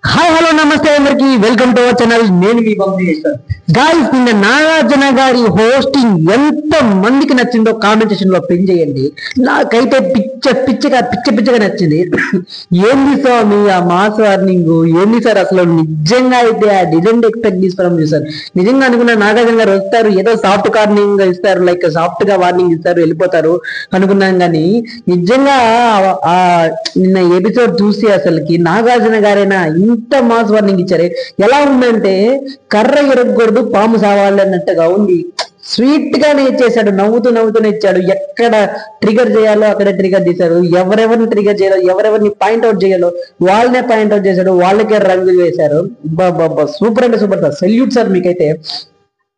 Hi hello నమస్తే అందరికి welcome to our channel. నేను మీ పంపిణీస్తాను గాయ్స్. నిన్న నాగార్జున గారి హోస్టింగ్ ఎంత మందికి నచ్చిందో కామెంట్ సెక్షన్ లో పిన్ చేయండి. నాకైతే పిచ్చగా నచ్చింది. ఏంది స్వామి ఆ మాస్ వార్నింగ్, ఏంది సార్ అసలు నిజంగా అయితే ఆ డిజెంట్ ఎక్స్పెక్ట్ తీసుకోవడం చూసారు. నిజంగా అనుకున్న నాగార్జున గారు వస్తారు, ఏదో సాఫ్ట్ కార్నింగ్ ఇస్తారు, లైక్ సాఫ్ట్ గా వార్నింగ్ ఇస్తారు, వెళ్ళిపోతారు అనుకున్నాం. కానీ నిజంగా ఆ నిన్న ఎపిసోడ్ చూసి అసలుకి నాగార్జున గారైనా ఇంత మాస్ వార్నింగ్ ఇచ్చారు. ఎలా ఉందంటే కర్ర ఎరగకూడదు పాము సావాలి అన్నట్టుగా ఉంది. స్వీట్ గానే ఇచ్చేసాడు, నవ్వుతూనే ఇచ్చాడు. ఎక్కడ ట్రిగర్ చేయాలో అక్కడే ట్రిగర్ చేశారు. ఎవరెవరిని ట్రిగర్ చేయాలో, ఎవరెవరిని పాయింట్అవుట్ చేయాలో వాళ్ళనే పాయింట్అవుట్ చేశాడు, వాళ్ళకే రంగులు వేశారు. సూపర్ అంటే సూపర్ సార్, సెల్యూట్ సార్ మీకైతే.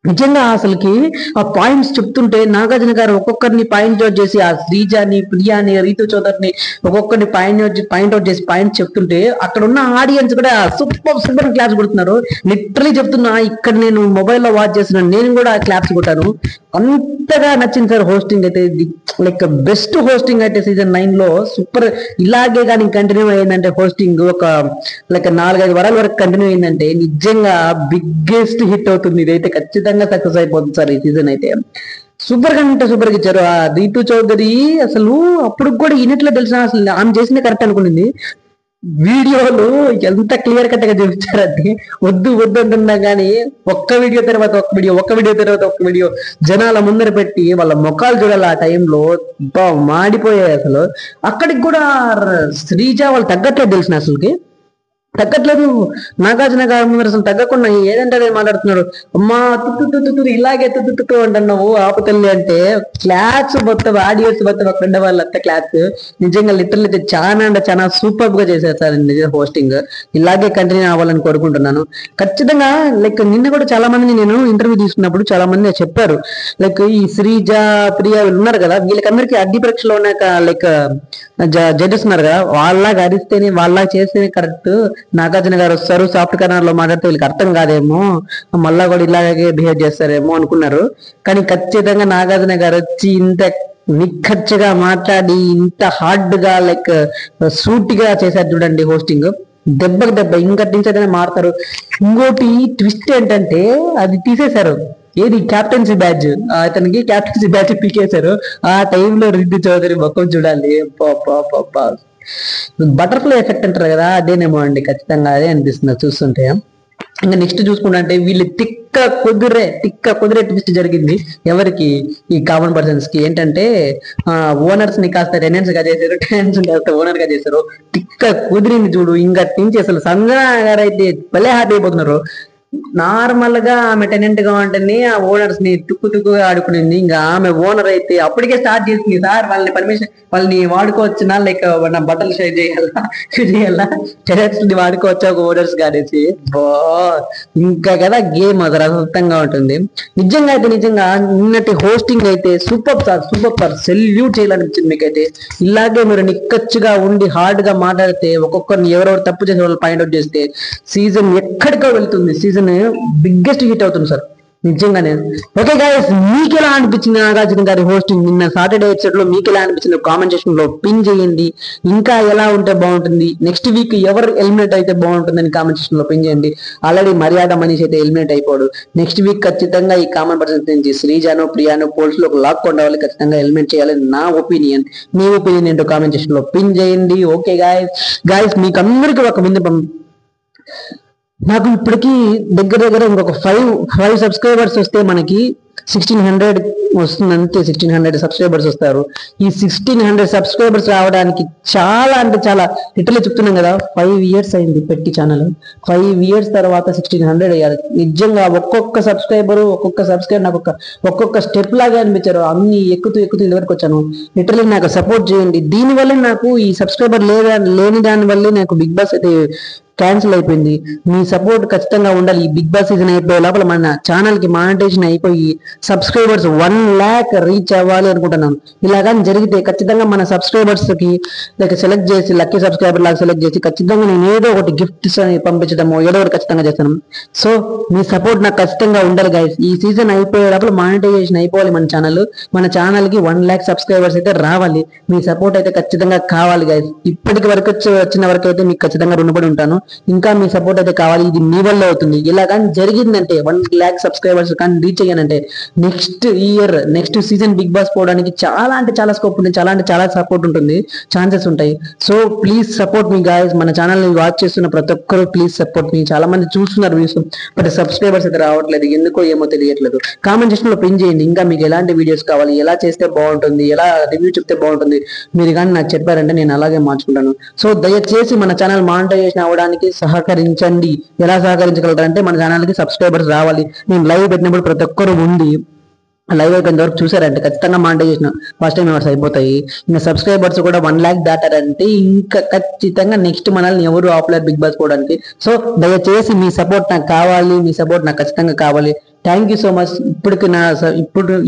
నిజంగా అసలుకి ఆ పాయింట్స్ చెప్తుంటే నాగార్జున గారు ఒక్కొక్కరిని పాయింట్అవుట్ చేసి, ఆ శ్రీజాని, ప్రియాని, రీతు చౌదరిని ఒక్కొక్కరిని పాయింట్అవుట్ చేసి పాయింట్స్ చెప్తుంటే అక్కడ ఉన్న ఆడియన్స్ కూడా సూపర్ క్లాప్స్ కొడుతున్నారు. లిటరలీ చెప్తున్నా, ఇక్కడ నేను మొబైల్లో వాచ్ చేస్తున్నాను, నేను కూడా క్లాప్స్ కొట్టాను. అంతగా నచ్చింది సార్ హోస్టింగ్ అయితే. లైక్ బెస్ట్ హోస్టింగ్ అయితే సీజన్ 9 లో సూపర్. ఇలాగే కానీ కంటిన్యూ అయ్యిందంటే హోస్టింగ్ ఒక లైక్ 4-5 వారాల వరకు కంటిన్యూ అయిందంటే నిజంగా బిగ్గెస్ట్ హిట్ అవుతుంది. ఇదైతే ఖచ్చితంగా సక్సెస్ అయిపోతుంది సార్ ఈ సీజన్ అయితే. సూపర్ గా అంటే సూపర్ గా ఇచ్చారు. ఆ రీతు చౌదరి అసలు అప్పుడు కూడా ఈనెట్లో తెలిసిన, అసలు ఆమె చేసిందే కరెక్ట్ అనుకునింది. వీడియోలు ఎంత క్లియర్ కట్ గా చూపించారంటే వద్దు అంటున్నా కానీ ఒక్క వీడియో తర్వాత ఒక్క వీడియో జనాల ముందర పెట్టి వాళ్ళ ముఖాలు చూడాలి. ఆ టైంలో మాడిపోయాయి అసలు. అక్కడికి కూడా శ్రీజ వాళ్ళు తగ్గట్లేదు తెలిసిన, అసలుకి తగ్గట్లేదు. నాగార్జున గారి ముందర అసలు తగ్గకుండా ఏదంటే అదే మాట్లాడుతున్నారు. అమ్మా తుట్టు ఇలాగే తుట్టు అంటున్నావు ఆపుతల్లి అంటే క్లాప్స్ మొత్తం ఆడియోస్ మొత్తం అక్కడ ఉండే వాళ్ళంతా క్లాప్స్. నిజంగా లిటరల్ అయితే చాలా అంటే చాలా సూపర్ గా చేశారు సార్ నిజంగా హోస్టింగ్. ఇలాగే కంటిన్యూ అవ్వాలని కోరుకుంటున్నాను ఖచ్చితంగా. లైక్ నిన్న కూడా చాలా మందిని నేను ఇంటర్వ్యూ తీసుకున్నప్పుడు చాలా మంది చెప్పారు, లైక్ ఈ శ్రీజ, ప్రియా వీళ్ళు ఉన్నారు కదా, వీళ్ళకందరికీ అగ్ని పరీక్షలో ఉన్నాక లైక్ జడ్జెస్ ఉన్నారు కదా, వాళ్ళలాగా అరిస్తేనే వాళ్ళలాగా చేస్తేనే కరెక్ట్. నాగార్జున గారు వస్తారు సాఫ్ట్ కార్నర్ లో మాట్లాడితే వీళ్ళకి అర్థం కాదేమో, మళ్ళా కూడా ఇలాగే బిహేవ్ చేస్తారేమో అనుకున్నారు. కానీ ఖచ్చితంగా నాగార్జున గారు వచ్చి ఇంత నిఖర్చుగా మాట్లాడి ఇంత హార్డ్ గా లైక్ సూటిగా చేశారు చూడండి హోస్టింగ్. దెబ్బకి దెబ్బ ఇంకటి నుంచి అయితే మారుతారు. ఇంకోటి ట్విస్ట్ ఏంటంటే అది తీసేశారు, ఏది క్యాప్టెన్సీ బ్యాడ్జ్, అతనికి క్యాప్టెన్సీ బ్యాడ్జ్ పీకేశారు. ఆ టైంలో రిద్ది చౌదరి ముఖం చూడాలి, బటర్ఫ్లై ఎఫెక్ట్ అంటారు కదా, అదేనేమో అండి. ఖచ్చితంగా అదే అనిపిస్తుంది చూస్తుంటే. ఇంకా నెక్స్ట్ చూసుకుంటే వీళ్ళు తిక్క కుదిరే ట్విస్ట్ జరిగింది. ఎవరికి? ఈ కామన్ పర్సన్స్ కి. ఏంటంటే ఓనర్స్ ని కాస్త టెనెన్స్ గా చేశారు, టెనెన్స్ కాస్త ఓనర్ గా చేశారు. తిక్క కుదిరింది చూడు. ఇంకా నుంచి అసలు సంజన గారు అయితే భలే హ్యాపీ అయిపోతున్నారు. నార్మల్ గా ఆమె టెనెంట్ గా ఉంటుంది, ఆ ఓనర్స్ ని తుక్కుగా ఆడుకునింది. ఇంకా ఆమె ఓనర్ అయితే అప్పటికే స్టార్ట్ చేసింది, సార్ వాళ్ళని వాడుకోవచ్చునా, లైక్ మన బట్టలు షేర్ చేయాలా టెనెంట్స్ ని వాడుకోవచ్చా ఒక ఓనర్స్ గానేసి. ఇంకా కదా గేమ్ అది అద్భుతంగా ఉంటుంది. నిజంగా నిన్నటి హోస్టింగ్ అయితే సూపర్ సార్, సెల్యూట్ చేయాలనిపించింది మీకైతే. ఇలాగే మీరు నిక్కచ్చుగా ఉండి హార్డ్ గా మాట్లాడితే, ఒక్కొక్కరిని ఎవరెవరు తప్పు చేసే వాళ్ళు పాయింట్అవుట్ చేస్తే సీజన్ ఎక్కడికో వెళ్తుంది. సీజన్ బిగ్గెస్ట్ హిట్ అవుతుంది సార్ నిజంగానే. ఓకే గైస్, మీకు ఎలా అనిపించింది నాగార్జున గారి హోస్టింగ్ నిన్న సాటర్డే ఎపిసోడ్ లో? మీకు ఎలా అనిపించింది కామెంట్ సెక్షన్ లో పిన్ చేయండి. ఇంకా ఎలా ఉంటే బాగుంటుంది, నెక్స్ట్ వీక్ ఎవరు ఎలిమినేట్ అయితే బాగుంటుందని కామెంట్ సెక్షన్ లో పిన్ చేయండి. ఆల్రెడీ మర్యాద మనీష్ అయితే ఎలిమినేట్ అయిపోడు. నెక్స్ట్ వీక్ ఖచ్చితంగా ఈ కామన్ పర్సన్ నుంచి శ్రీజాను, ప్రియాను పోల్స్ లో లాక్కుండా వాళ్ళు ఖచ్చితంగా ఎలిమినేట్ చేయాలని నా ఒపీనియన్. మీ ఒపీనియన్ ఏంటో కామెంట్ సెక్షన్ లో పిన్ చేయండి. ఓకే గాయస్, మీకు అందరికీ ఒక విన్నపం. నాకు ఇప్పటికీ దగ్గర ఇంకొక 5 సబ్స్క్రైబర్స్ వస్తే మనకి 1600 వస్తుంది. అంతే, 1600 సబ్స్క్రైబర్స్ వస్తారు. ఈ 1600 సబ్స్క్రైబర్స్ రావడానికి చాలా అంటే చాలా లిటరల్లీ చెప్తున్నాం కదా, 5 years అయింది పెట్టి ఛానల్. 5 years తర్వాత 1600 అయ్యారు. నిజంగా ఒక్కొక్క సబ్స్క్రైబర్ నాకు ఒక్కొక్క స్టెప్ లాగా అనిపించారు. అన్ని ఎక్కుతూ ఇంత వరకు వచ్చాను. లిటరల్లీ నాకు సపోర్ట్ చేయండి. దీనివల్ల నాకు ఈ సబ్స్క్రైబర్ లేని దాని వల్లే నాకు బిగ్ బాస్ అయితే క్యాన్సిల్ అయిపోయింది. మీ సపోర్ట్ ఖచ్చితంగా ఉండాలి. ఈ బిగ్ బాస్ సీజన్ అయిపోయే లోపల మన ఛానల్ కి మానిటైజేషన్ అయిపోయి సబ్స్క్రైబర్స్ 1 lakh రీచ్ అవ్వాలి అనుకుంటున్నాను. ఇలాగా జరిగితే ఖచ్చితంగా మన సబ్స్క్రైబర్స్ కి లైక్ సెలెక్ట్ చేసి, లక్కీ సబ్స్క్రైబర్ లాగా సెలెక్ట్ చేసి ఖచ్చితంగా నేను ఏదో ఒకటి గిఫ్ట్స్ పంపించడము ఏదో ఒకటి ఖచ్చితంగా చేస్తాను. సో మీ సపోర్ట్ నాకు ఖచ్చితంగా ఉండాలి గైస్. ఈ సీజన్ అయిపోయే లోపల మానిటైజేషన్ అయిపోవాలి మన ఛానల్ కి 1 lakh సబ్స్క్రైబర్స్ అయితే రావాలి. మీ సపోర్ట్ అయితే ఖచ్చితంగా కావాలి గైస్. ఇప్పటికి వరకు వచ్చిన వరకు అయితే మీకు ఖచ్చితంగా రుణపడి ఉంటాను. ఇంకా మీ సపోర్ట్ అయితే కావాలి. ఇది మీ వల్ల అవుతుంది. ఇలా కానీ జరిగిందంటే 1 lakh సబ్స్క్రైబర్స్ కానీ రీచ్ అయ్యానంటే next year next season Bigg Boss పోవడానికి చాలా అంటే చాలా స్కోప్ ఉంది. చాలా అంటే చాలా సపోర్ట్ ఉంటుంది, ఛాన్సెస్ ఉంటాయి. So please support me guys. మన ఛానల్ ని వాచ్ చేస్తున్న ప్రతి ఒక్కరు ప్లీజ్ సపోర్ట్ మీ. చాలా మంది చూస్తున్నారు వ్యూస్, బట్ సబ్స్క్రైబర్స్ అయితే రావట్లేదు, ఎందుకో ఏమో తెలియట్లేదు. కామెంట్ సెక్షన్ లో పిన్ చేయండి. ఇంకా మీకు ఎలాంటి వీడియోస్ కావాలి, ఎలా చేస్తే బాగుంటుంది, ఎలా రివ్యూ చెప్తే బాగుంటుంది, మీరు కానీ నాకు చెప్పారంటే నేను అలాగే మార్చుకుంటాను. సో దయచేసి మన ఛానల్ మానిటైజేషన్ అవ్వడానికి సహకరించండి. ఎలా సహకరించగలరంటే మన ఛానల్ కి సబ్స్క్రైబర్స్ రావాలి. నేను లైవ్ పెట్టినప్పుడు ప్రతి ఒక్కరు ఉండి లైవ్ అయిపోయిన వరకు చూసారంటే ఖచ్చితంగా మానిటైజేషన్ ఫస్ట్ టైం మెంబర్స్ అయిపోతాయి. ఇంకా సబ్స్క్రైబర్స్ కూడా 1 lakh దాటారంటే ఇంకా ఖచ్చితంగా నెక్స్ట్ మనల్ని ఎవరు ఆపలేరు బిగ్ బాస్ పోవడానికి. సో దయచేసి మీ సపోర్ట్ నాకు కావాలి, మీ సపోర్ట్ నాకు ఖచ్చితంగా కావాలి. Thank you so much.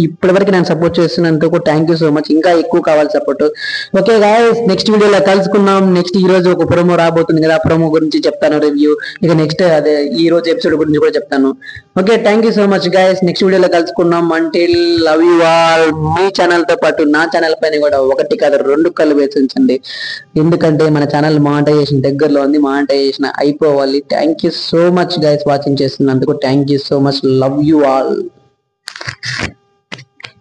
ఇప్పటివరకు నేను సపోర్ట్ చేస్తున్నందుకు థ్యాంక్ యూ సో మచ్. ఇంకా ఎక్కువ కావాలి సపోర్ట్. ఓకే గాయస్, నెక్స్ట్ వీడియోలో కలుసుకుందాం. నెక్స్ట్ ఈ రోజు ఒక ప్రోమో రాబోతుంది కదా, ప్రోమో గురించి చెప్తాను రివ్యూ. ఇక నెక్స్ట్ అదే ఈ రోజు ఎపిసోడ్ గురించి కూడా చెప్తాను. Okay, thank you so much guys. Next వీడియోలో కలుసుకుందాం. Until love you all. Me channel తో పాటు నా ఛానల్ పైన కూడా 1 కాదు 2 కళ్ళు వేసి ఉంచండి. ఎందుకంటే మన ఛానల్ మానిటైజేషన్ దగ్గరలో ఉంది, మానిటైజేషన్ అయిపోవాలి. Thank you so much guys watching చేస్తున్నందుకు. Thank you so much. Love you all.